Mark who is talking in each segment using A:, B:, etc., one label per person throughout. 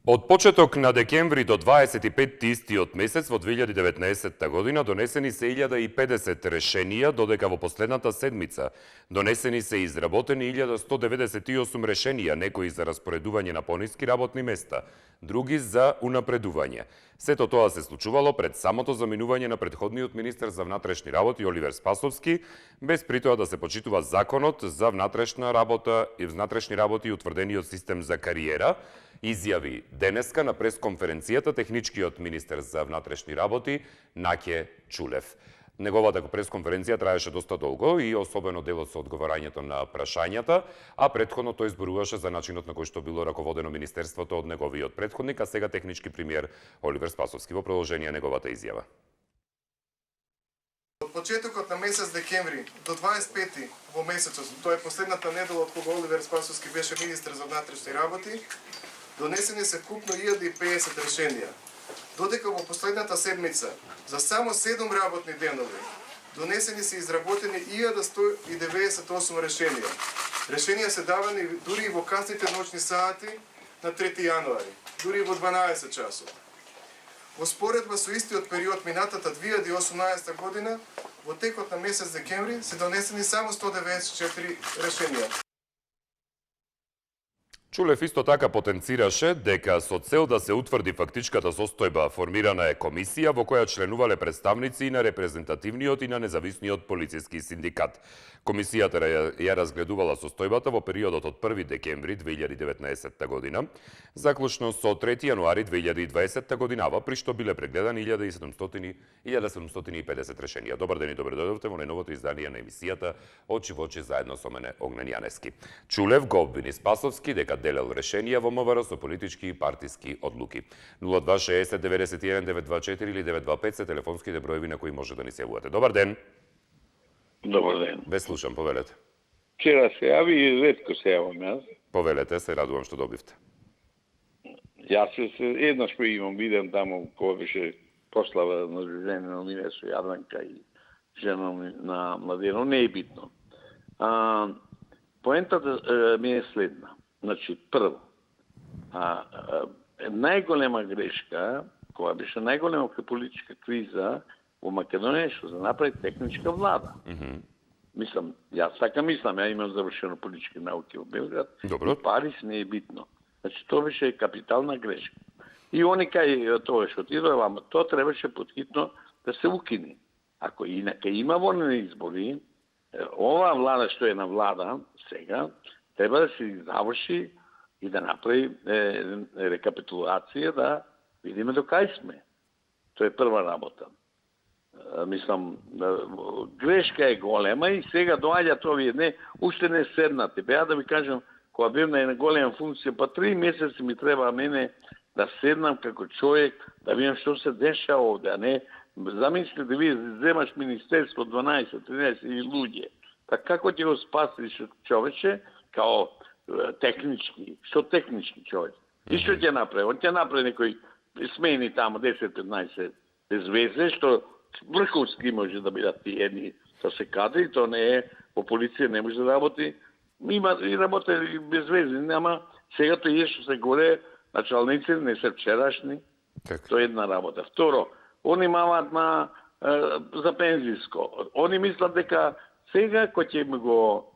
A: Од почеток на декември до 25 истиот месец во 2019 година донесени се 1050 решенија, додека во последната седмица донесени се и изработени 1198 решенија, некои за распоредување на пониски работни места, други за унапредување. Сето тоа се случувало пред самото заминување на претходниот министер за внатрешни работи Оливер Спасовски, без притоа да се почитува законот за внатрешна работа и внатрешни работи и утврдениот систем за кариера, изјави денеска на пресконференцијата техничкиот министер за внатрешни работи Наќе Чулев. Неговата пресконференција траеше доста долго и особено делот со одговарањето на прашањата, а претходно тој зборуваше за начинот на кој што било раководено министерството од неговиот претходник, а сега технички премиер Оливер Спасовски. Во продолжение неговата изјава.
B: Од почетокот на месец декември до 25 во месецот, тоа е последната недела од кога Оливер Спасовски беше министер за внатрешни работи, донесени се вкупно 1050 решенија. Додека во последната седмица, за само 7 работни денови, донесени се изработени 1198 решенија. Решенија се давани дури и во касните ноќни сати на 3 јануари, дури и во 12 часот. Во споредба со истиот период минатата 2018 година, во текот на месец декември се донесени само 194 решенија.
A: Чулев исто така потенцираше дека со цел да се утврди фактичката состојба формирана е комисија во која членувале представници и на репрезентативниот и на независниот полициски синдикат. Комисијата ја разгледувала состојбата во периодот од 1 декември 2019 година, заклучно со 3 јануари 2020 годинава, при што биле прегледани 1750 решенија. Добар ден и добре дојдовте во најновото издание на емисијата Очи во очи заедно со мене Огнен Јаневски. Чулев го обвини Спасовски дека делел решенија во МВР со политички и партиски одлуки. 0260 91 924 или 925 се телефонските броеви на кои може да ни се јавувате. Добар ден.
C: Добар ден.
A: Ве слушам, повелете.
C: Вчера се јави и ретко се јавам јас.
A: Повелете, се радувам што добивте.
C: Јас се еднаш имам виден таму кој беше прослава на жена на мине со Јадренка и жена на Младенов, не е битно. Поентата ми е следна. Значи, прво, најголема грешка, која беше најголема политичка криза во Македонија, што за направи техничка влада. Мислам, јас така мислам, ја имам завршено политички науки во Белград.
A: Добро.
C: Париж не е битно. Значи, тоа беше капитална грешка. И они кај тоа што отидоа, ама тоа требаше подхитно да се укине. Ако инака има волни избори, оваа влада што е на влада сега, треба да се заврши и да направи рекапитулација, да видиме до кај сме. Тоа е прва работа. Мислам, грешка е голема и сега доаѓа овие не, уште не седнати. Беа да ви кажам, кога бев на една голема функција, па 3 месеци ми треба мене да седнам како човек, да видам што се деша овде, а не замислите да ви земаш министерство 12-13 луѓе. Така како ќе го спасиш човече, као технички, што технички човек. И што ќе направи? Он ќе направи некој смени тамо 10-15 без везе, што врховски може да бидат ти едни со се кадри, то не е, по полиција не може да работи. Има и работа без везе, нема сега тоа што се горе, началници не се вчерашни. Тоа е една работа. Второ, они имаат за пензиско. Они мислат дека сега кој ќе го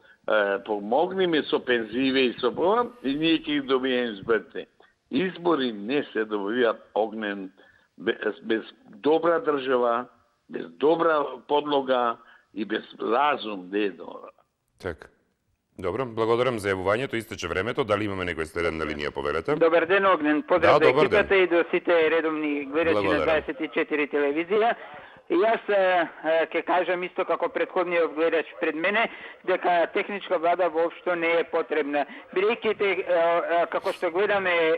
C: помогнеме со пензиве и со това, и ние ќе ги добиеме изборите. Избори не се добиваат, Огнен, без добра држава, без добра подлога и без разум.
A: Така. Добро, благодарам за јавувањето, истече времето. Дали имаме некој следен на линија, повелете?
D: Добар ден, Огнен. Поздрав до екипата и до сите редовни гледачи на 24 телевизија. Јас ќе кажам исто како претходниот гледач пред мене, дека техничка влада воопшто не е потребна. Бидејќи како што гледаме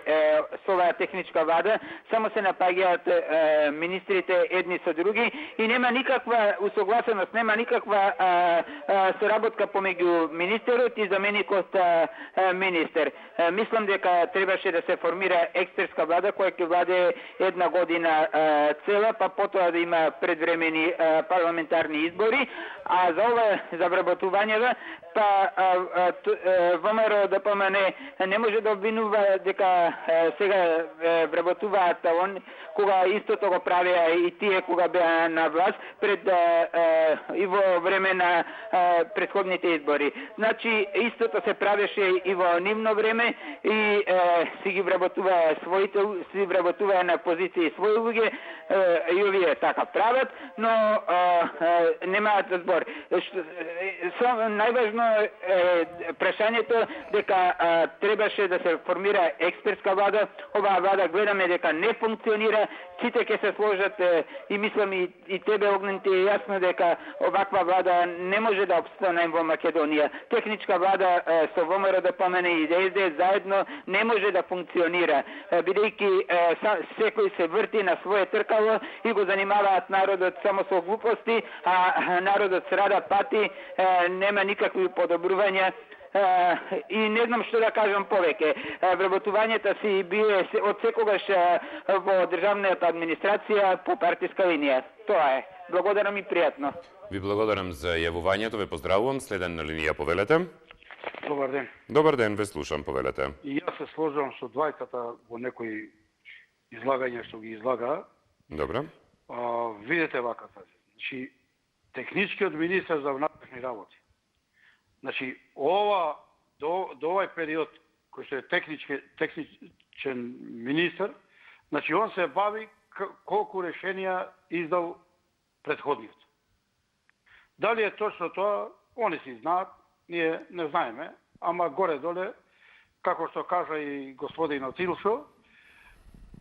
D: со оваа техничка влада, само се напаѓаат министрите едни со други и нема никаква усогласеност, нема никаква соработка помеѓу министерот и заменикот министер. Мислам дека требаше да се формира експертска влада која ќе владее една година цела, па потоа да има предвремени парламентарни избори, а за ова за вработувањето, па ВМРО ДПМН не може да обвинува дека сега вработуваат он, кога истото го правеа и тие кога беа на власт пред и во време на претходните избори. Значи истото се правеше и во нивно време и си ги вработуваа своите, си вработуваа на позиции своји луѓе и овие така прават, но немаат збор. Најважно е прашањето дека требаше да се формира експертска влада. Оваа влада гледаме дека не функционира. Сите ќе се сложат и мислам и тебе, Огнен, ти е јасно дека оваква влада не може да обстане во Македонија. Техничка влада со ВМРО ДПМН и ДСД заедно не може да функционира, бидејќи секој се врти на своје тркало и го занимаваат народот само со глупости, а народот страда, пати, нема никакви подобрувања. И не знам што да кажам повеќе. Вработувањето си бие од секогаш во државната администрација по партиска линија. Тоа е. Благодарам и пријатно.
A: Ви благодарам за јавувањето, ве поздравувам. Следен на линија, повелете.
E: Добар ден.
A: Добар ден, ве слушам, повелете.
E: И јас се сложувам со двајцата во некои излагања што ги излага.
A: Добро.
E: Видете вака тази. Значи, техничкиот министер за внатрешни работи. Значи, до овај период, кој што е техничен министер, значи, он се бави колку решенија издал предходниот. Дали е точно тоа, они си знаат, ние не знаеме, ама горе-доле, како што кажа и господин Отилшо,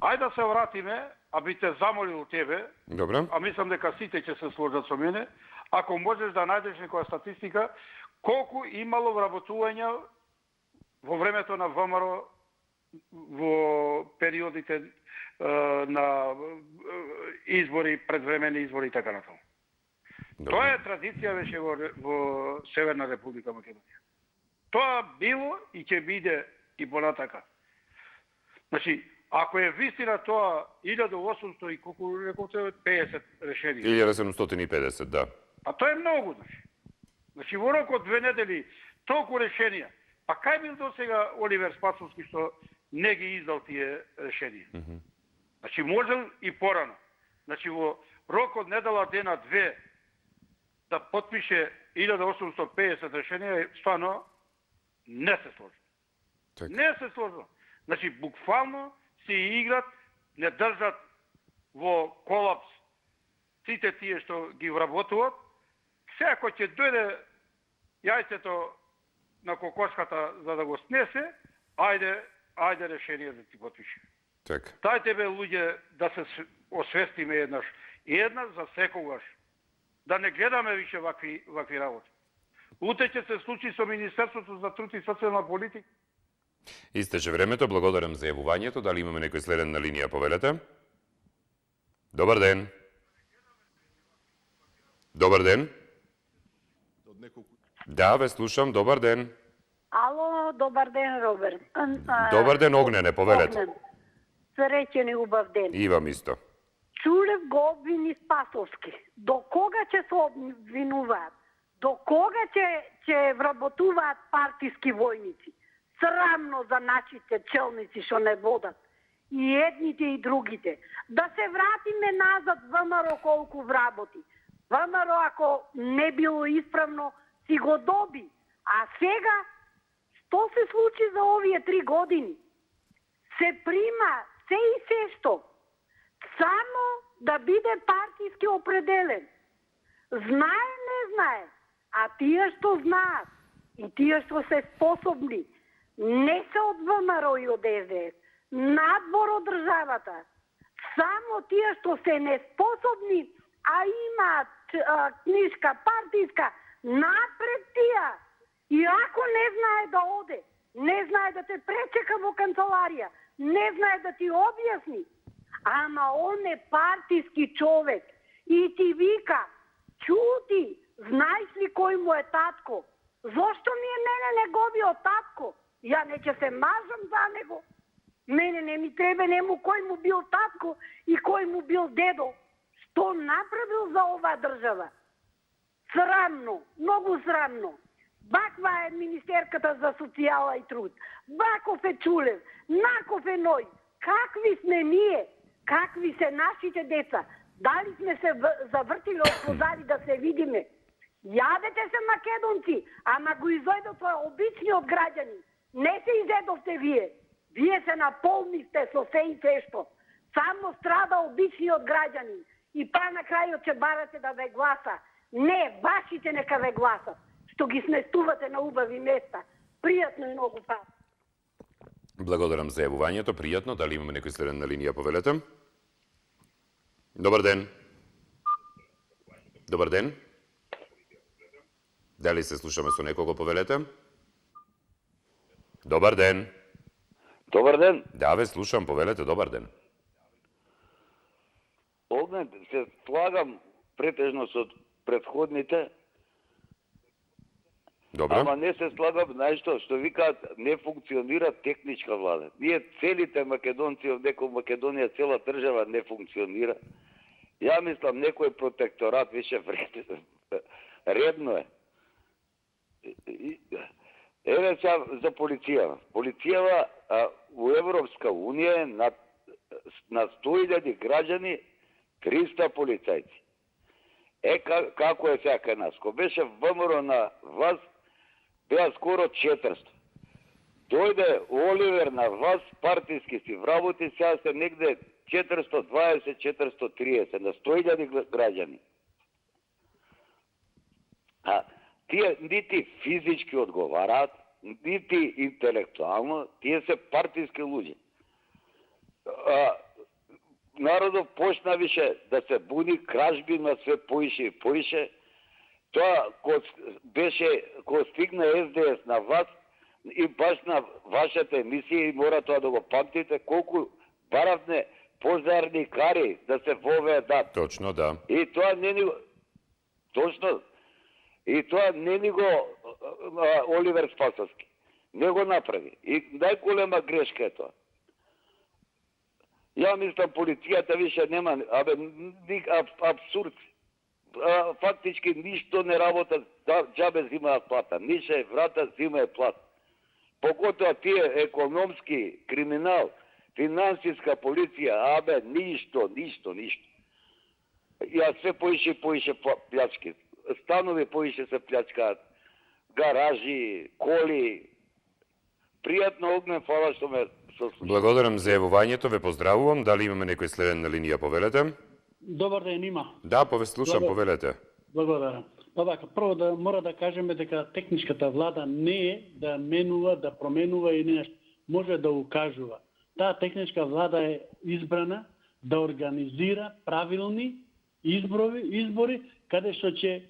E: ајде да се вратиме, а би те замолил тебе,
A: Добро.
E: а мислам дека сите ќе се сложат со мене, ако можеш да најдеш некоја статистика, колку имало вработувања во времето на ВМРО во периодите на избори, предвремени избори и така натаму. Тоа е традиција веќе во Северна Република Македонија. Тоа било и ќе биде и понатака. Значи, ако е вистина тоа 1800 и колку рековте 50 решенија.
A: 1750, да.
E: А тоа е многу, значи во рок од 2 недели толку решенија. Па кај бил до сега Оливер Спасовски што не ги издал тие решенија? Значи можел и порано. Значи во рок од недела дена 2 да потпише 1850 решенија, стварно не се сложи. Не се сложи. Значи буквално си играт, не држат во колапс сите тие што ги вработуват. Сега кој ќе дојде јајцето на кокошката за да го снесе, ајде решение да ти потпише.
A: Така.
E: Дајте бе луѓе да се освестиме еднаш за секогаш. Да не гледаме више вакви работи. Утре ќе се случи со Министерството за труд и социјална политика.
A: Истече времето, благодарам за јавувањето. Дали имаме некој следен на линија, повелете? Добар ден. Добар ден. Да, ве слушам. Добар ден.
F: Ало, добар ден, Роберт.
A: Добар ден, Огнене, повелете.
F: Огнен. Среќен и убав ден.
A: И вам исто.
F: Чулев го обвини Спасовски. До кога ќе се обвинуваат? До кога ќе вработуваат партиски војници? Срамно за нашите челници што не водат. И едните и другите. Да се вратиме назад ВМРО колку вработи. ВМРО ако не било исправно, си го доби. А сега, што се случи за овие 3 години? Се прима се и се што. Само да биде партиски определен. Знае, не знае. А тие што знаат и тие што се способни, не се од ВМРО и од СДС, надвор од државата. Само тие што се неспособни, а имаат книжка партиска, напред тија. И ако не знае да оде, не знае да те пречека во канцеларија, не знае да ти објасни, ама он е партиски човек и ти вика, чути, знаеш ли кој му е татко? Зошто ми е мене неговиот татко? Ја не ќе се мажам за него. Мене не ми треба нему кој му бил татко и кој му бил дедо. Што направил за оваа држава? Срамно, многу срамно. Баква е министерката за социјала и труд. Баков е Чулев, Наков е Ној. Какви сме ние? Какви се нашите деца? Дали сме се завртили од позади да се видиме? Јавете се македонци, ама го изојдовте обичниот граѓани. Не се изедовте вие. Вие се наполнисте со се и сешто. Само страда обичниот граѓанин. И па на крајот ќе барате да ве гласа. Не, вашите нека ве гласат. Што ги сместувате на убави места. Пријатно и многу па.
A: Благодарам за јавувањето. Пријатно. Дали имаме некој следен на линија, повелете? Добар ден. Добар ден. Дали се слушаме со некого, повелете? Добар ден.
G: Добар ден.
A: Да, ве слушам, повелете, добар ден.
G: Огнен, се слагам претежно со предходните,
A: Добро.
G: ама не се слагам што викаат не функционира техничка влада. Ние целите македонци овде во Македонија, цела држава не функционира. Ја мислам некој протекторат више редно е. Еве сега за полицијава. Полицијава во Европска Унија е на 100.000 граѓани 300 полицајци. Како е сега кај нас? Ко беше ВМРО на власт, беа скоро 400. Дојде Оливер на власт, партиски си вработи, сега се негде 420-430 на 100.000 граѓани. Тие нити физички одговараат, нити интелектуално, тие се партиски луѓе. Народот почна више да се буни, кражби на све поише и поише. Тоа кога стигна СДС на власт и баш на вашата емисија, и мора тоа да го памтите, колку баравне пожарникари да се воведат.
A: Точно, да.
G: И тоа не ни го... Точно. И тоа не ни го Оливер Спасовски. Не го направи. И најголема грешка е тоа. Ја мислам, полицијата више нема... Абсурд. Фактички ништо не работат, џабе зимаат плата. Нише врата зимаат плата. Поготоа тие економски, криминал, финансиска полиција, ништо. Ја све поише плячки. Станови поише се плячкаат, гаражи, коли. Пријатно, Огнен, фала што ме сослушате.
A: Благодарам за јавувањето, ве поздравувам. Дали имаме некој следен на линија, повелете?
H: Добар ден, има.
A: Да, слушам, повелете.
H: Благодарам. Вака, прво да мора да кажеме дека техничката влада не е да менува, да променува и нешто. Може да укажува. Таа техничка влада е избрана да организира правилни избори каде што ќе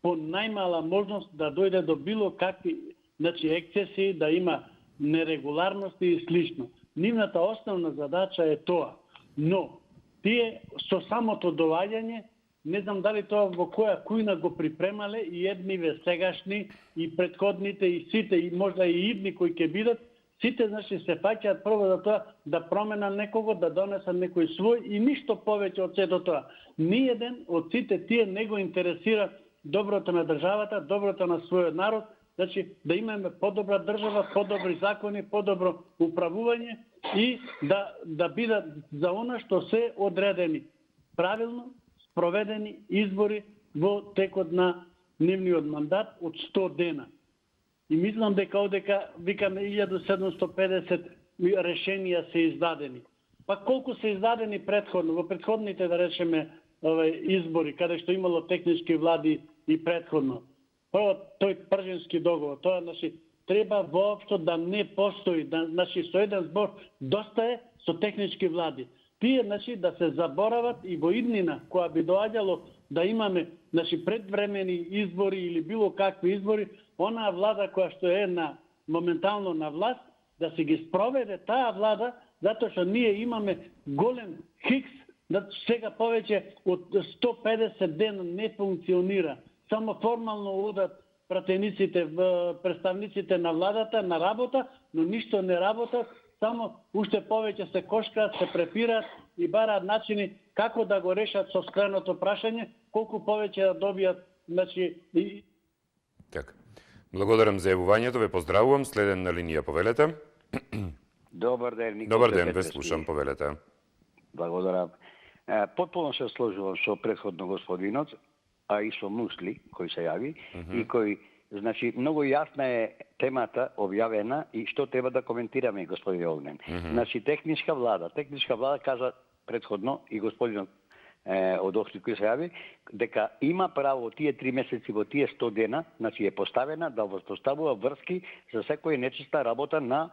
H: по најмала можност да дојде до било какви ексцеси, да има нерегуларности и слично. Нивната основна задача е тоа. Но тие со самото доаѓање, не знам дали тоа во која кујна го припремале и едниве сегашни и претходните и сите и можда и идни кои ќе бидат, сите се фаќаат прво за тоа да променат некого, да донесат некој свој и ништо повеќе од сето тоа. Ниеден од сите тие не го интересира доброто на државата, доброто на својот народ, да имаме подобра држава, подобри закони, подобро управување и да бидат за она што се одредени правилно спроведени избори во текот на нивниот мандат од 100 дена. И мислам дека одека викаме 1750 решенија се издадени. Па колку се издадени претходно, во претходните да речеме избори, каде што имало технички влади и претходно. Прво тој пржински договор, тоа треба воопшто да не постои, со еден збор доста е со технички влади. Тие да се заборават и во иднина која би доаѓало да имаме предвремени избори или било какви избори, онаа влада која што е моментално на власт, да се ги спроведе таа влада, затоа што ние имаме голем хикс, да сега повеќе од 150 дена не функционира. Само формално одат пратениците, представниците на владата на работа, но ништо не работат, само уште повеќе се кошкаат, се препираат и бараат начини како да го решат со скреното прашање, колку повеќе да добијат,
A: Така. Благодарам за јавувањето, ве поздравувам. Следен на линија, повелете.
I: Добар ден, Никола.
A: Добар ден, ве слушам, повелете.
I: Благодарам. Потполно се сложувам со претходно господинот, а и со Мусли, кој се јави, и кој, значи, многу јасна е темата објавена и што треба да коментираме, господин Огнен. Значи, техничка влада кажа претходно и господинот од Охрид кој се јави, дека има право тие 3 месеци во тие 100 дена, значи е поставена да воспоставува врски за секоја нечиста работа на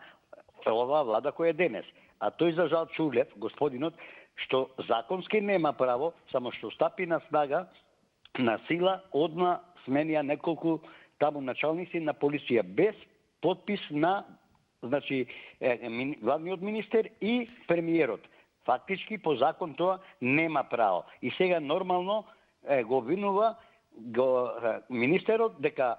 I: оваа влада која е денес. А тој за жал Чулев, господинот, што законски нема право, само што стапи на снага, на сила, одма сменија неколку таму началници на полиција, без подпис на, значи, главниот министер и премиерот. Фактички, по закон тоа нема право. И сега нормално го обвинува министерот дека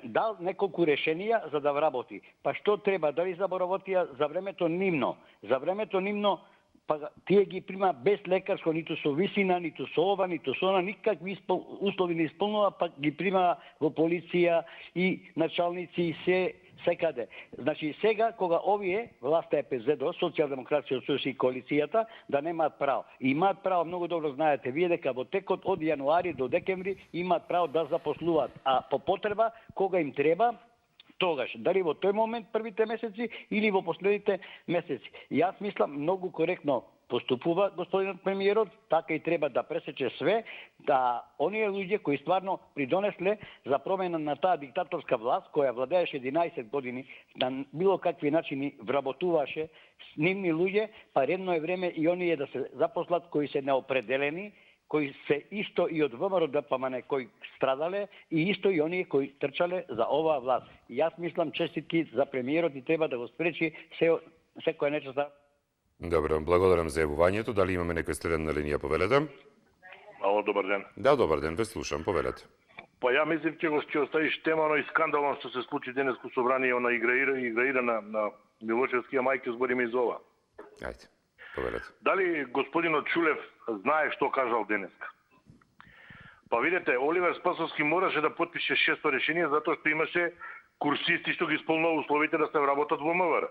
I: дал неколку решенија за да вработи. Па што треба? Дали заборавотија за времето нивно? За времето нивно, па тие ги прима без лекарско, ниту со висина, ниту со ова, ниту со она, никакви услови не исполнува, па ги прима во полиција и началници и секаде. Значи сега кога овие власта ЕПЗД, Социјалдемократија Сојуз и коалицијата да немаат право. Имаат право, многу добро знаете вие дека во текот од јануари до декември имаат право да запослуваат, а по потреба кога им треба тогаш, дали во тој момент првите месеци или во последните месеци. Јас мислам многу коректно поступува господинот премиерот, така и треба да пресече све, да оние луѓе кои стварно придонесле за промена на таа диктаторска власт, која владееше 11 години, на било какви начини вработуваше с нивни луѓе, па редно е време и оние да се запослат кои се неопределени, кои се исто и од ВМРО ДПМН кои страдале и исто и оние кои трчале за оваа власт. И јас мислам честитки за премиерот и треба да го спречи секоја нечиста.
A: Добро, благодарам за јавувањето. Дали имаме некој следен на линија, повелете?
J: Ало, добар ден.
A: Да, добар ден, ве слушам, повелете.
J: Па ја мислив ќе оставиш темано и скандално што се случи денеско собрание на играира на Милошевскија мајке, збориме и за ова.
A: Ајде, повелете.
J: Дали господинот Чулев знае што кажал денеска? Па видете, Оливер Спасовски мораше да потпише 600 решение затоа што имаше курсисти што ги исполнува условите да се вработат во МВР.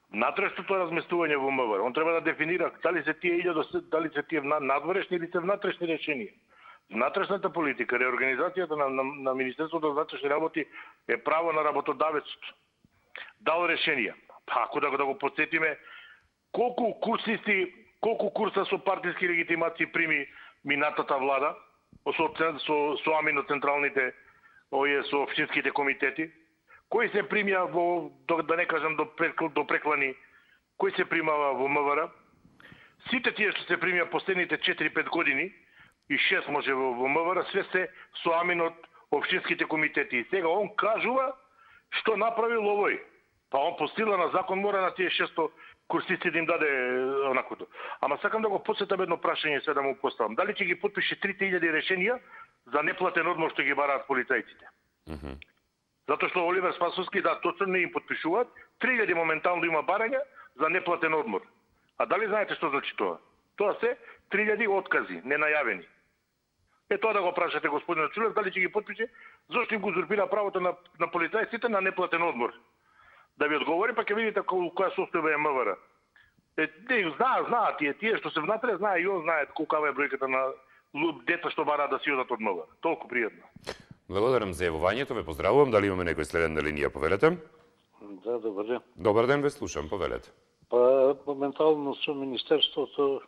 J: Натрешното разместување во МВР, он треба да дефинира дали се тие надворешни или се внатрешни решенија. Внатрешната политика, реорганизацијата на Министерството за внатрешни работи е право на работодавецот. Дал решенија. Па ако да го подсетиме, колку курса со партиски легитимации прими минатата влада, со амино централните, со општинските комитети, кои се примја да не кажам до преклани, кои се примава во МВР, сите тие што се примја последните 4-5 години, и 6 може во МВР, све се со амин од општинските комитети. И сега он кажува што направил овој. Па он по сила на закон мора на тие 600 курсисти да им даде онаквото. Ама сакам да го подсетам едно прашање се да му поставам. Дали ќе ги потпише 3000 решенија за неплатен одмор што ги бараат полицајците? Затоа што Оливер Спасовски, да, точно не им подпишуваат, 3000 моментално има барања за неплатен одмор. А дали знаете што значи тоа? Тоа се 3000 откази, ненајавени. Тоа да го прашате господинот Чулев, дали ќе ги подпише, зошто им го узурпира правото на полицајците на неплатен одмор. Да ви одговори, па ќе видите која состојба е МВР. Знаат тие што се внатре, знае и он знае колкава е бројката на деца што бараат да си одат од МВР. Толку пријатно.
A: Благодарам за јавувањето, ве поздравувам. Дали имаме некој следен на линија, повелете?
K: Да, добар ден.
A: Добар ден, ве слушам, повелете.
K: Па, моментално со Министерството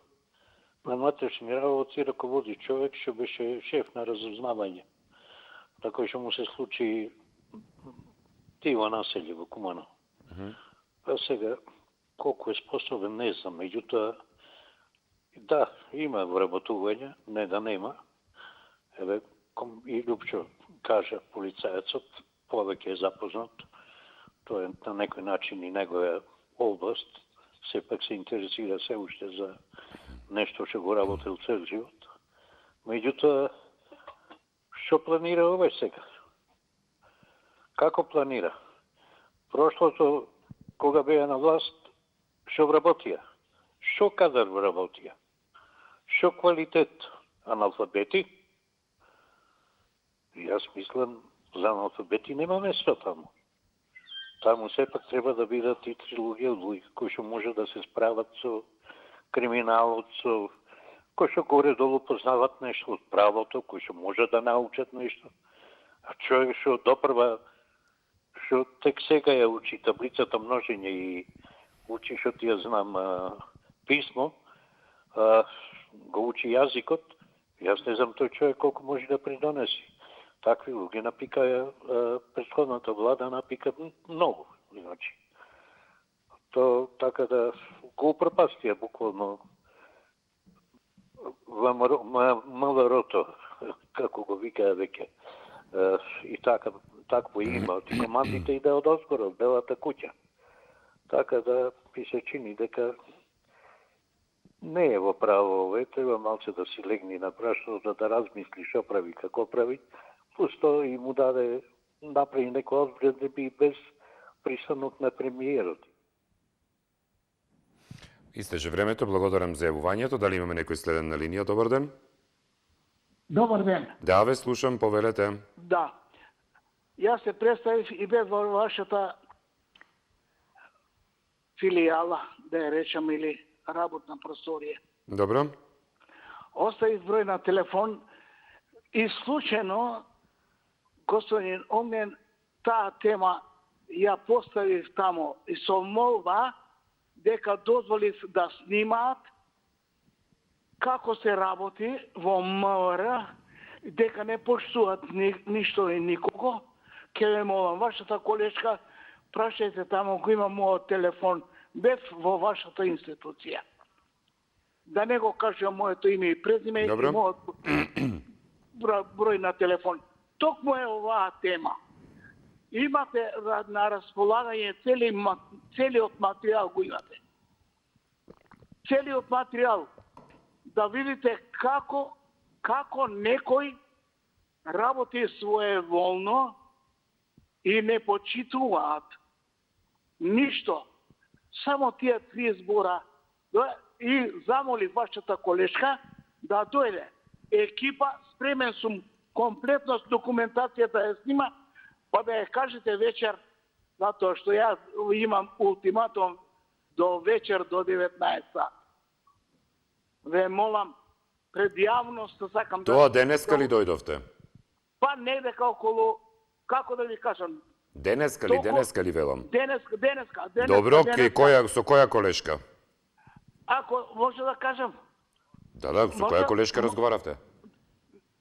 K: на внатрешни работи раководи човек што беше шеф на разузнавање. Така што му се случи тива населје во Кумано. Па сега, колку е способен, не знам. Меѓутоа, Да, има вработување, не да нема. Еве, и Лупчо кажа, полицајецот повеќе е запознат. Тоа е на некој начин и негова област. Сепак се интересира се уште за нешто што го работил цел живот. Меѓутоа, што планира овој сега? Како планира? Прошлото, кога беа на власт, што вработија? Што кадар вработија? Што квалитет? Аналфабети? Јас мислам, за аналфабети нема место таму. Таму сепак треба да бидат и трилогија од луѓе кои што може да се справат со криминалот, со кои што горе-долу познават нешто од правото, кои што може да научат нешто. А човек што допрва, што тек сега ја учи таблицата множење и учи што ти ја знам писмо, го учи јазикот, јас не знам тој човек колку може да придонеси. Такви луѓе напика, претходната влада напика многу. Значи, то така да го упропастија буквално МВР-то, како го викаа веќе. И такво има од командите иде од озгора, од Белата куќа. Така да ми се чини дека не е во право овој, треба малце да си легни на прашното, да размисли што прави, како прави. Пусто и му даде направи некој одбран да би без пристанок на премиерот.
A: Истече времето, благодарам за јавувањето. Дали имаме некој следен на линија? Добар ден.
L: Добар ден.
A: Да, ве слушам, повелете.
L: Да. Јас се представив и бев во вашата филијала, да ја речам, или работна просторија.
A: Добро.
L: Оставив број на телефон и случајно господин Огнен таа тема ја поставив тамо и со молба дека дозволив да снимаат како се работи во МВР, дека не поштуваат ништо и никого. Ке ве молам, вашата колешка, прашајте тамо, го има мојот телефон, бев во вашата институција. Да не го кажам моето име и презиме и мојот број на телефон. Токму е оваа тема. Имате на располагање целиот материјал го имате. Целиот материјал. Да видите како некој работи своеволно и не почитуваат ништо. Само тие 3 збора. И замоли вашата колешка да дојде. Екипа, спремен сум комплетно с документацијата да ја снима, па да ја кажете вечер, затоа што ја имам ултиматум до вечер до 19 сат. Ве молам, пред јавност сакам
A: Тоа денеска ли дојдовте?
L: Па не дека околу, како да ви кажам?
A: Денеска ли велам?
L: Денеска.
A: Добро, со која колешка?
L: Ако може да кажам.
A: Да, со која колешка разговаравте?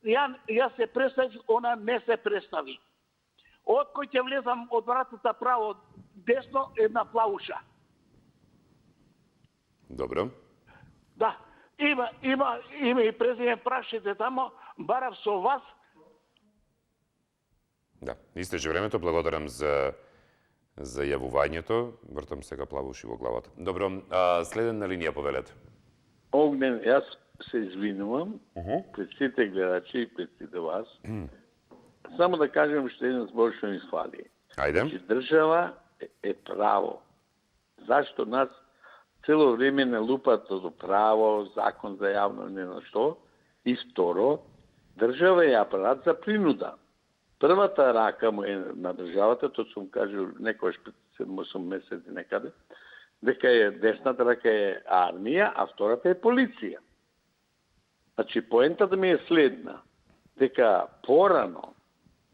L: Јас се представив, она не се представи. Од кој ќе влезам од вратата право десно, една плауша.
A: Добро.
L: Да, има и презиме, прашајте тамо, барав со вас.
A: Да, истече времето, благодарам за јавувањето. Вртам сега плавуши во главата. Добро, следен на линија, повелете.
C: Огнен, јас се извинувам пред сите гледачи и пред сите вас. Само да кажем уште еден збор што ми свали.
A: Ајде.
C: Че држава е право. Зашто нас цело време не лупат до право, закон за јавно не на што. И второ, држава е апарат за принуда. Првата рака му е на државата, тоа сум кажал некојаш пред 7-8 месеци некаде, дека е десната рака е армија, а втората е полиција. Значи, поентата ми е следна, дека порано,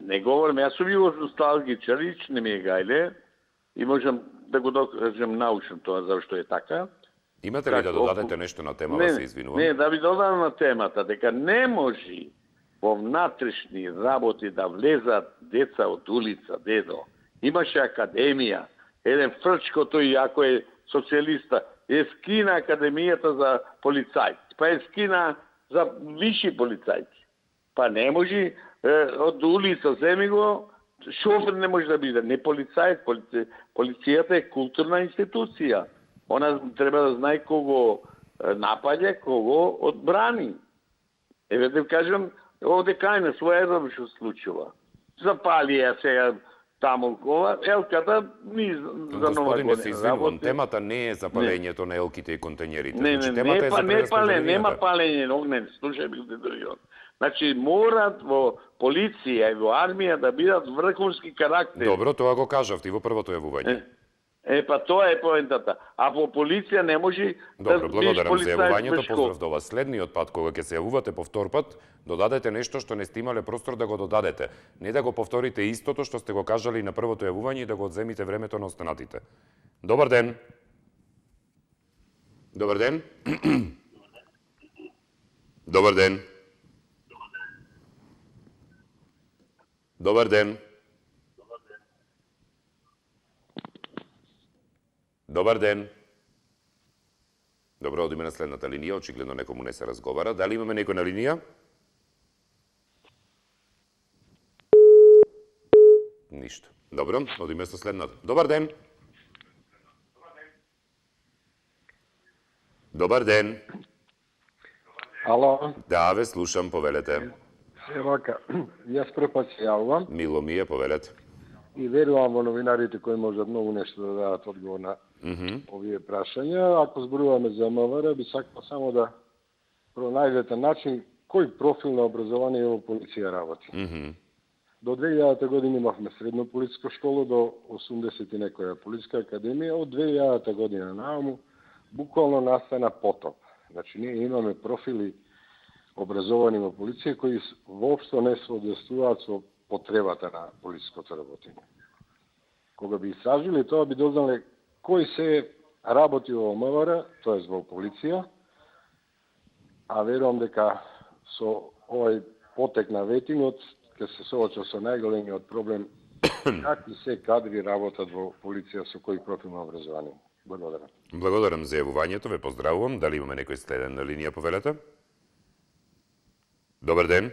C: не говорам, јас сум бил носталгичар, не ми е гајле, и можам да го докажам научно тоа, зашто е така.
A: Имате ли да додадете нешто на темата, се извинувам?
C: Не, да ви додадам на темата, дека не може во внатрешни работи да влезат деца од улица, дедо. Имаше академија, еден Фрчко, тој ако е социјалиста, е скина Академијата за полицајци, па е скина за виши полицајци. Па не може од улица земи го, шофер не може да биде, не полицајец, полицијата е културна институција. Она треба да знае кого напаѓа, кого одбрани. Еве да кажам, овде кај на своједно што случува. Запали ја сега таму кова, елката ни за нова
A: Господине, се
C: година
A: извинувам, темата не е запалењето на елките и контењерите.
C: Не,
A: Значи,
C: не,
A: темата е за
C: нема
A: прераспределението.
C: палење на огнен, слушај ми се държав. Значи, морат во полиција и во армија да бидат врховски карактери.
A: Добро, тоа го кажавте и во првото јавување.
C: Па тоа е поентата. А во полиција не може
A: Добро,
C: да бидеш
A: благодарам за
C: полицајец
A: јавувањето.
C: без
A: Поздрав
C: школа.
A: до вас. Следниот пат, кога ќе се јавувате по втор пат, додадете нешто што не сте имале простор да го додадете. Не да го повторите истото што сте го кажали на првото јавување и да го одземите времето на останатите. Добар ден. Добар ден. Добар ден. Добар ден. Добар ден. Добро, одиме на следната линија, очигледно некому не се разговара. Дали имаме некој на линија? Ништо. Добро, одиме со следната. Добар ден. Добар ден.
M: Ало,
A: Да, ве слушам, повелете.
M: вака, јас прв пат се јавувам
A: Мило ми е, повелете.
M: и верувам во новинарите кои можат многу нешто да дадат одговор на овие прашања. Ако зборуваме за МВР, би сакал само да пронајдете начин кој профил на образование во полиција работи. До 2000 година имавме средно полицска школа, до 80 и некоја полиска академија. Од 2000 година нааму буквално настана потоп. Значи, ние имаме профили образовани во полиција кои воопшто не соодветствуваат со потребата на полициското работење. Кога би истражили тоа, би дознале кој се работи во МВР, тоест во полиција, а верувам дека со овој потек на ветингот ќе се соочи со најголемиот проблем какви се кадри работат во полиција со кој профил на образование. Благодарам.
A: Благодарам за јавувањето, ве поздравувам. Дали имаме некој следен на линија, повелете? Добар ден.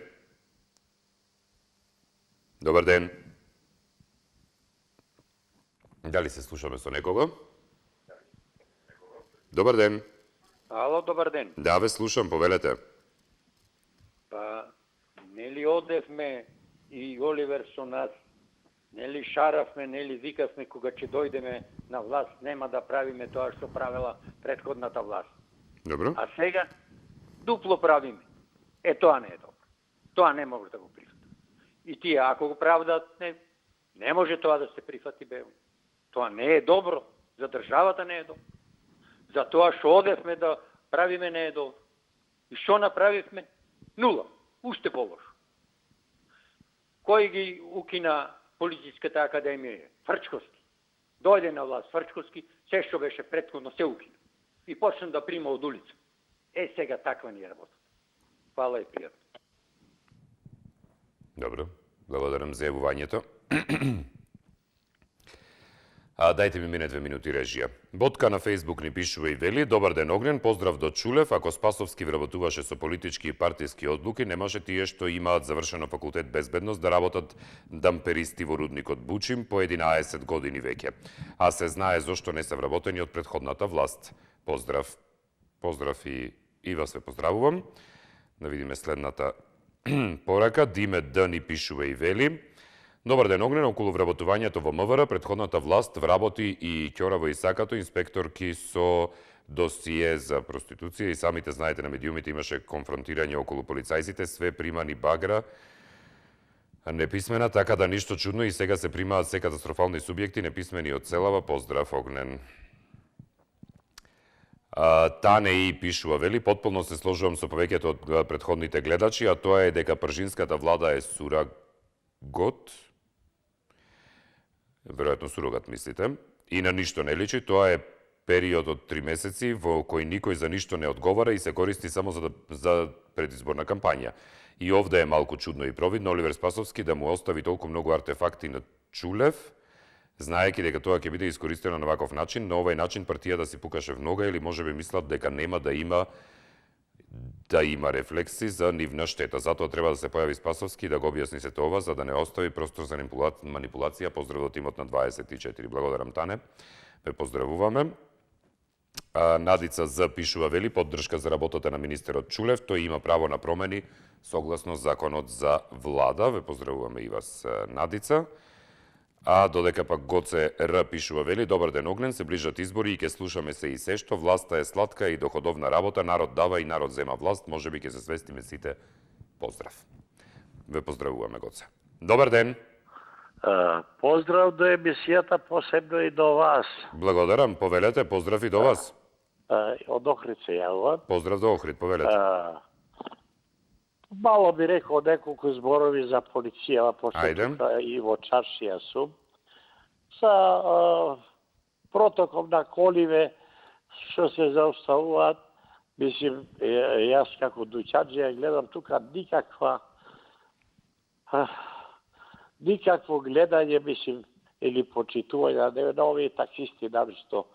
A: Добар ден. Дали се слушаме со некого? Добар ден.
N: Ало, добар ден.
A: Да, ве слушам, повелете.
N: Па, нели одевме и Оливер со нас, нели шаравме, нели викавме кога ќе дојдеме на власт, нема да правиме тоа што правела претходната власт.
A: Добро.
N: А сега дупло правиме. Тоа не е добро. Тоа не може да го прифати. И тие, ако го правдат, не може тоа да се прифати бе. Тоа не е добро. За државата не е добро. За тоа што одевме да правиме не е добро. И што направивме? Нула. Уште полошо. Кој ги укина Полициската академија? Фрчковски. Дојде на власт Фрчковски, се што беше претходно се укина. И почна да прима од улица. Сега таква ни е работа. Фала и пријатно.
A: Добро, благодарам за јавувањето. Дајте ми мине 2 минути режија. Ботка на Фејсбук ни пишува и вели: Добар ден, Огнен, поздрав до Чулев. Ако Спасовски вработуваше со политички и партиски одлуки, немаше тие што имаат завршено факултет безбедност да работат дамперисти во рудникот Бучим по 11 години веќе. А се знае зошто не се вработени од претходната власт. Поздрав. Поздрав и вас ве поздравувам. Да видиме следната порака. Диме Д ни пишува и вели: Добар ден, Огнен, околу вработувањето во МВР, претходната власт вработи и ќора во Исакато инспекторки со досие за проституција и самите знаете на медиумите имаше конфронтирање околу полицајците, све примани багра, неписмена, така да ништо чудно и сега се примаат се катастрофални субјекти, неписмени од целава. Поздрав, Огнен. Тане и пишува, вели: Потполно се сложувам со повеќето од претходните гледачи, а тоа е дека пржинската влада е сурагот, веројатно сурогат мислите, и на ништо не личи. Тоа е период од 3 месеци во кој никој за ништо не одговара и се користи само за предизборна кампања. И овде е малку чудно и провидно Оливер Спасовски да му остави толку многу артефакти на Чулев, Знаеки дека тоа ќе биде искористено на ваков начин, на овој начин партијата си пукаше в нога или можеби мислат дека нема да има рефлекси за нивна штета. Затоа треба да се појави Спасовски и да го објасни се тоа, за да не остави простор за манипулација. Поздрав до тимот на 24. Благодарам, Тане. Ве поздравуваме. Надица запишува, вели, поддршка за работата на министерот Чулев. Тој има право на промени согласно законот за влада. Ве поздравуваме и вас, Надица. А додека пак Гоце Р пишува, вели, добар ден, Огнен, се ближат избори и ќе слушаме се и се што, власта е сладка и доходовна работа, народ дава и народ зема власт, можеби ќе се свестиме сите. Поздрав. Ве поздравуваме, Гоце. Добар ден.
O: Поздрав до емисијата, посебно и до вас.
A: Благодарам, повелете, поздрав и до вас.
O: Од Охрид се јавувам.
A: Поздрав до Охрид, повелете.
O: Мало би рекол неколку зборови за полицијава,
A: Ајде.
O: пошто и во чаршија сум. Са протокол на коливе што се зауставуваат, мислим, јас како дуќаджија гледам тука никакво гледање, мислим, или почитување на овие таксисти, нависто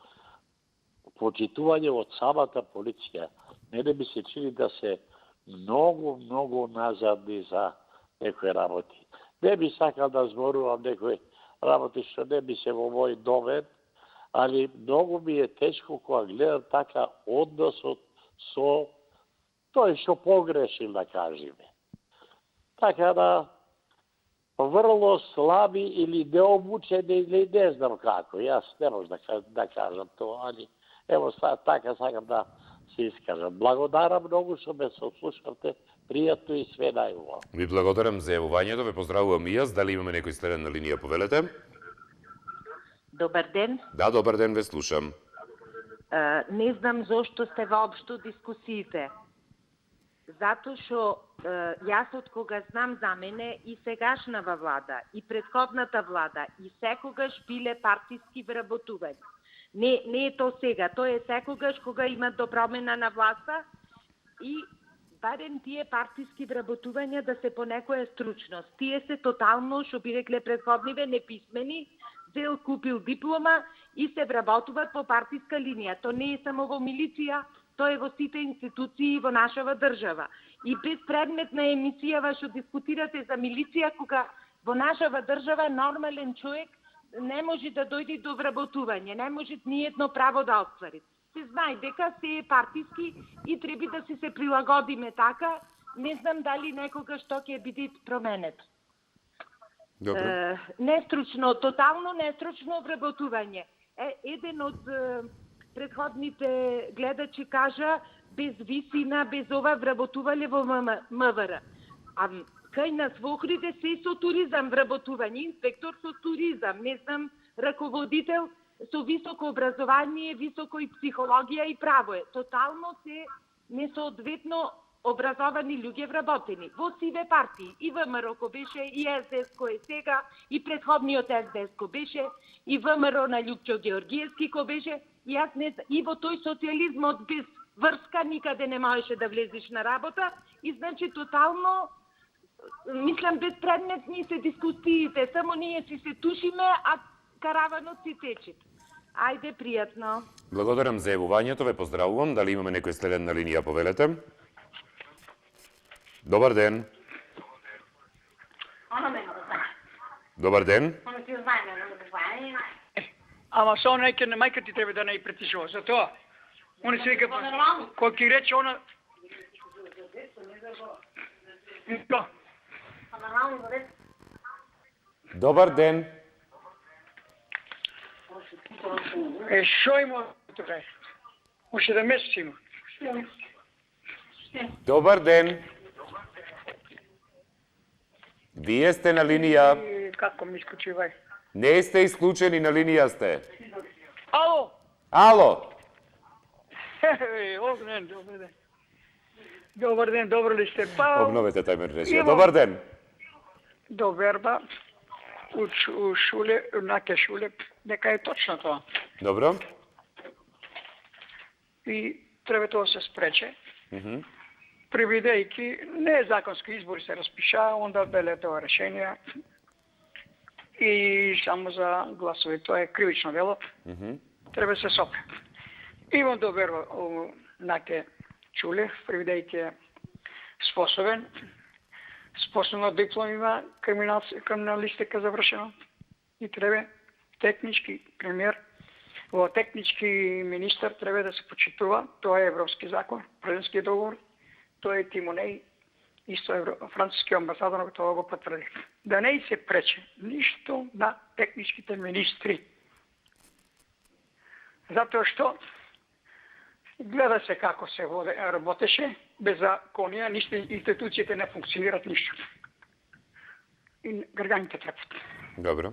O: почитување од самата полиција. Мене ми се чини да се многу назадни за некои работи. Не би сакал да зборувам некои работи што не би се во мој домен, али многу ми е тешко кога гледам така односот со тој што погрешил, да кажеме. Така да врло слаби или необучени или не знам како. Јас не можам да кажам тоа, али ево така сакам да се искажам. Благодарам многу што ме сослушавте, пријатно и све најубаво.
A: Ви благодарам за јавувањето, ве поздравувам и јас. Дали имаме некој следен на линија, повелете?
P: Добар ден.
A: Да, добар ден, ве слушам.
P: Не знам зошто сте воопшто дискусиите. Затоа што јас од кога знам за мене и сегашнава влада, и претходната влада, и секогаш биле партиски вработувања. Не е то сега, тоа е секогаш кога има до промена на власта и барем тие партиски вработувања да се по некоја стручност. Тие се тотално, што би рекле претходниве, неписмени, зел купил диплома и се вработуваат по партиска линија. То не е само во милиција, тоа е во сите институции во нашава држава. И безпредметна емисија што дискутирате за милиција, кога во нашава држава нормален човек не може да дојде до вработување, не може ниедно право да оствари. Се знае дека се е партиски и треба да се прилагодиме така. Не знам дали некогаш тоа ќе биде променето. Нестручно, тотално нестручно вработување. Еден од предходните гледачи кажа без висина, без ова вработувале во МВР. А кај нас во Охриде се со туризам вработување, инспектор со туризам, не знам, раководител со високо образование, високо и психологија и право е. Тотално се несоодветно образовани луѓе вработени. Во сиве партии, и ВМРО ко беше, и СДС ко е сега, и предходниот СДС ко беше, и ВМРО на Љупчо Георгиевски ко беше, и во тој социјализмот без врска никаде не можеше да влезеш на работа, и значи тотално, мислам, безпредметни се дискусиите, само ние си се тушиме, а караванот си тече. Ајде, пријатно.
A: Благодарам за јавувањето, ве поздравувам. Дали имаме некој следен на линија, повелете? Добар ден. Добар ден.
Q: Ама со оној ќе мајка ти треба да не претишува за тоа. Они се вика кој ќе рече она.
A: Добар ден.
Q: Шо има тука? Уште да месеци има.
A: Добар ден. Вие сте на линија.
Q: Како ми исклучувај?
A: Не сте исклучени, на линија сте.
Q: Ало?
A: Ало?
Q: Огнен, добар ден. Добар ден, добро ли сте?
A: Обновете тајмер речија. Добар ден.
Q: До верба, у шуле, наке шуле, нека е точно тоа.
A: Добро.
Q: И треба тоа се спрече. Привидејќи не законски избори се распиша, онда беле тоа решение. и само за гласови. Тоа е кривично дело. Треба се сопре. Имам доверба наке Чулев, бидејќи способна диплома има, криминалистика завршена и треба технички премиер, технички министар треба да се почитува. Тоа е европски закон, президентски договор, тоа е Тимонеј, исто француски амбасадор тоа го потврди. Да не се прече ништо на техничките министри. Затоа што гледа се како се работеше, без законија, ништо институциите не функционират ништо. И граѓаните трепат.
A: Добро.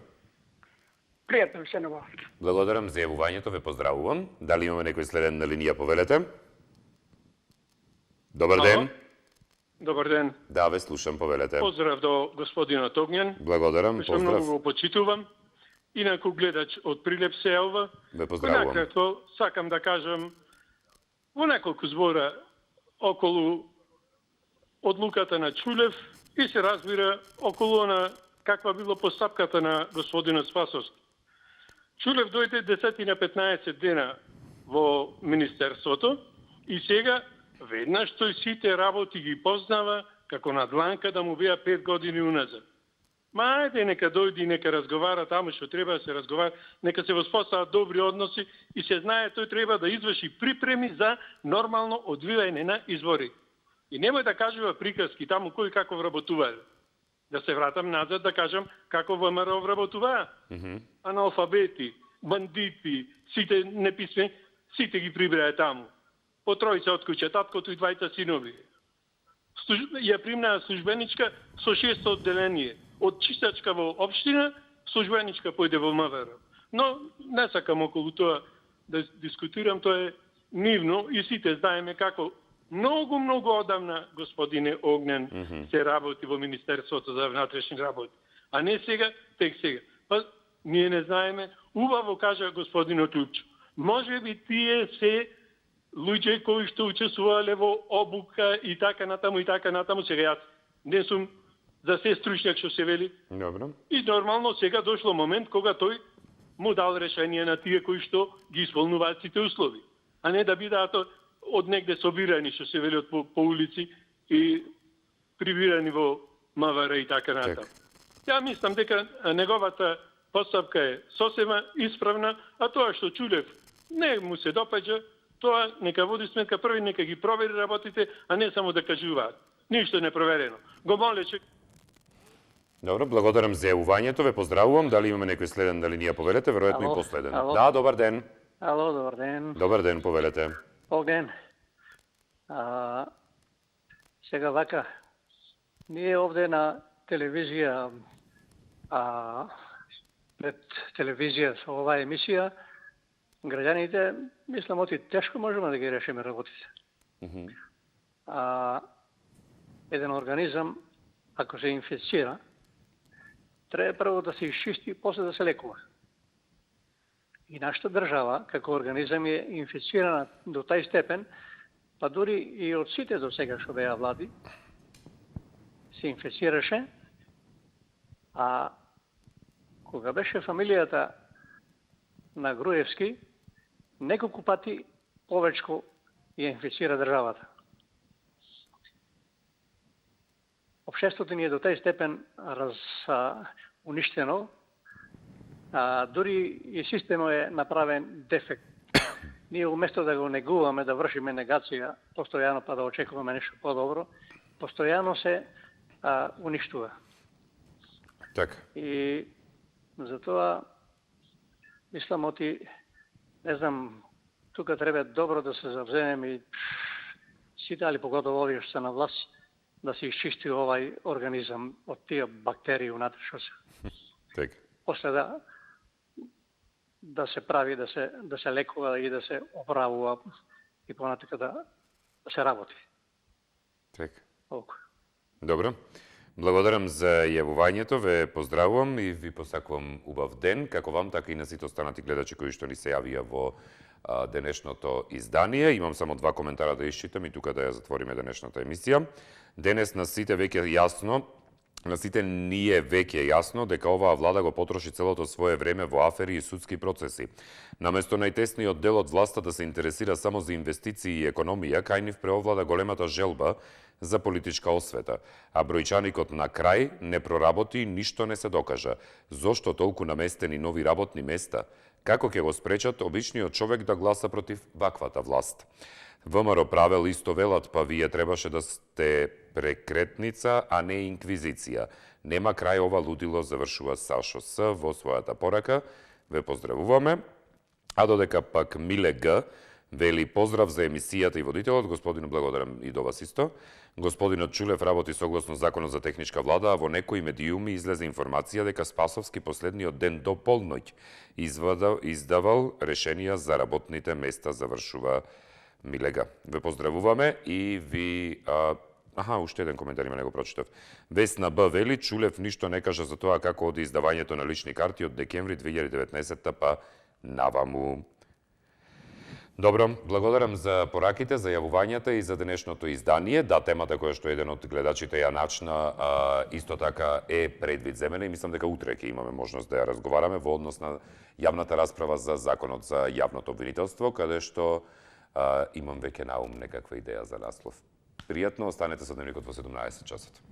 Q: Пријатно ви се на вас.
A: Благодарам за јавувањето, ве поздравувам. Дали имаме некој следен на линија, повелете? Добар ден.
R: Добар ден.
A: Да, ве слушам, повелете.
R: Поздрав до господинот Огњен.
A: Благодарам,
R: Што
A: поздрав.
R: многу го почитувам. Инаку гледач од Прилеп се јавува.
A: Ве поздравувам.
R: Накратко, сакам да кажам во неколку збора околу одлуката на Чулев и се разбира околу она каква било постапката на господинот Спасовски. Чулев дојде 10 на 15 дена во Министерството и сега веднаш тој сите работи ги познава како на дланка да му беа 5 години уназад. Ма ајде, нека дојди, нека разговара таму што треба да се разговара, нека се воспостават добри односи и се знае тој треба да изврши припреми за нормално одвивање на избори. И немој да кажува приказки таму кој како вработуваат. Да се вратам назад да кажам како ВМРО вработуваа. Аналфабети, бандити, сите неписмени, сите ги прибраа таму. По тројца од куќа, таткото и двајца синови. Ја примнаа службеничка со 600 одделение. Од чистачка во општина, службеничка појде во МВР. Но не сакам околу тоа да дискутирам, тоа е нивно и сите знаеме како многу одамна господине Огнен се работи во Министерството за внатрешни работи. А не сега, тек сега. Па ние не знаеме, убаво кажа господинот Лупчо. Може би тие се луѓе кои што учествувале во обука и така натаму, сега јас не сум за се стручњак што се вели.
A: Добро.
R: И нормално сега дошло момент кога тој му дал решение на тие кои што ги исполнуваат сите услови, а не да бидаат од негде собирани што се вели по улици и прибирани во МВР и така натаму. Ја мислам дека неговата постапка е сосема исправна, а тоа што Чулев не му се допаѓа, тоа нека води сметка први, нека ги провери работите, а не само да кажуваат. Ништо не проверено. Го молече.
A: Добро, благодарам за јавувањето, ве поздравувам. Дали имаме некој следен на линија, повелете, веројатно и последен. Да, добар ден.
K: Ало, добар ден.
A: Добар ден, повелете.
K: Огнен. Сега вака, ние овде на телевизија, пред телевизија со оваа емисија, граѓаните, мислам, оти тешко можеме да ги решиме работите. Еден организам, ако се инфицира, треба прво да се изчисти и после да се лекува. И нашата држава, како организам, е инфицирана до тај степен, па дури и од сите до сега што беа влади, се инфицираше, а кога беше фамилијата на Груевски, неколку пати повечко ја инфицира државата. Општеството ни е до тај степен уништено, дури и системот е направен дефект. Ние уместо да го негуваме, да вршиме негација, постојано па да очекуваме нешто подобро, постојано се уништува.
A: Така.
K: И затоа мислам оти, не знам, тука треба добро да се завземем и сите, али поготово овие што се на власт, да се изчисти овај организам од тие бактерии унатре што се.
A: Така.
K: После да се прави, да се лекува и да се оправува и понатака да се работи.
A: Така.
K: Толку.
A: Добро. Благодарам за јавувањето, ве поздравувам и ви посакувам убав ден, како вам, така и на сите останати гледачи кои што ни се јавија во денешното издание. Имам само 2 коментара да исчитам и тука да ја затвориме денешната емисија. Денес на сите веќе јасно На сите ние веќе е јасно дека оваа влада го потроши целото свое време во афери и судски процеси. Наместо најтесниот дел од власта да се интересира само за инвестиции и економија, кај нив преовлада големата желба за политичка освета, а бројчаникот на крај не проработи и ништо не се докажа. Зошто толку наместени нови работни места? Како ќе го спречат обичниот човек да гласа против ваквата власт? ВМРО правел исто велат, па вие требаше да сте прекретница, а не инквизиција. Нема крај ова лудило, завршува Сашо С. во својата порака. Ве поздравуваме. А додека пак Миле Г. вели поздрав за емисијата и водителот, господину благодарам и до вас исто. Господинот Чулев работи согласно Законот за техничка влада, а во некои медиуми излезе информација дека Спасовски последниот ден до полноќ издавал решенија за работните места, завршува Милега. Ве поздравуваме и ви... уште еден коментар има, не го прочитав. Весна Б. вели, Чулев ништо не кажа за тоа како оди издавањето на лични карти од декември 2019 па наваму. Добро, благодарам за пораките, за јавувањата и за денешното издание. Да, темата која што еден од гледачите ја начна исто така е предвид земена и мислам дека утре ќе имаме можност да ја разговараме во однос на јавната расправа за Законот за јавното обвинителство, каде што имам веќе на ум некаква идеја за наслов. Пријатно, останете со Дневникот во 17 часот.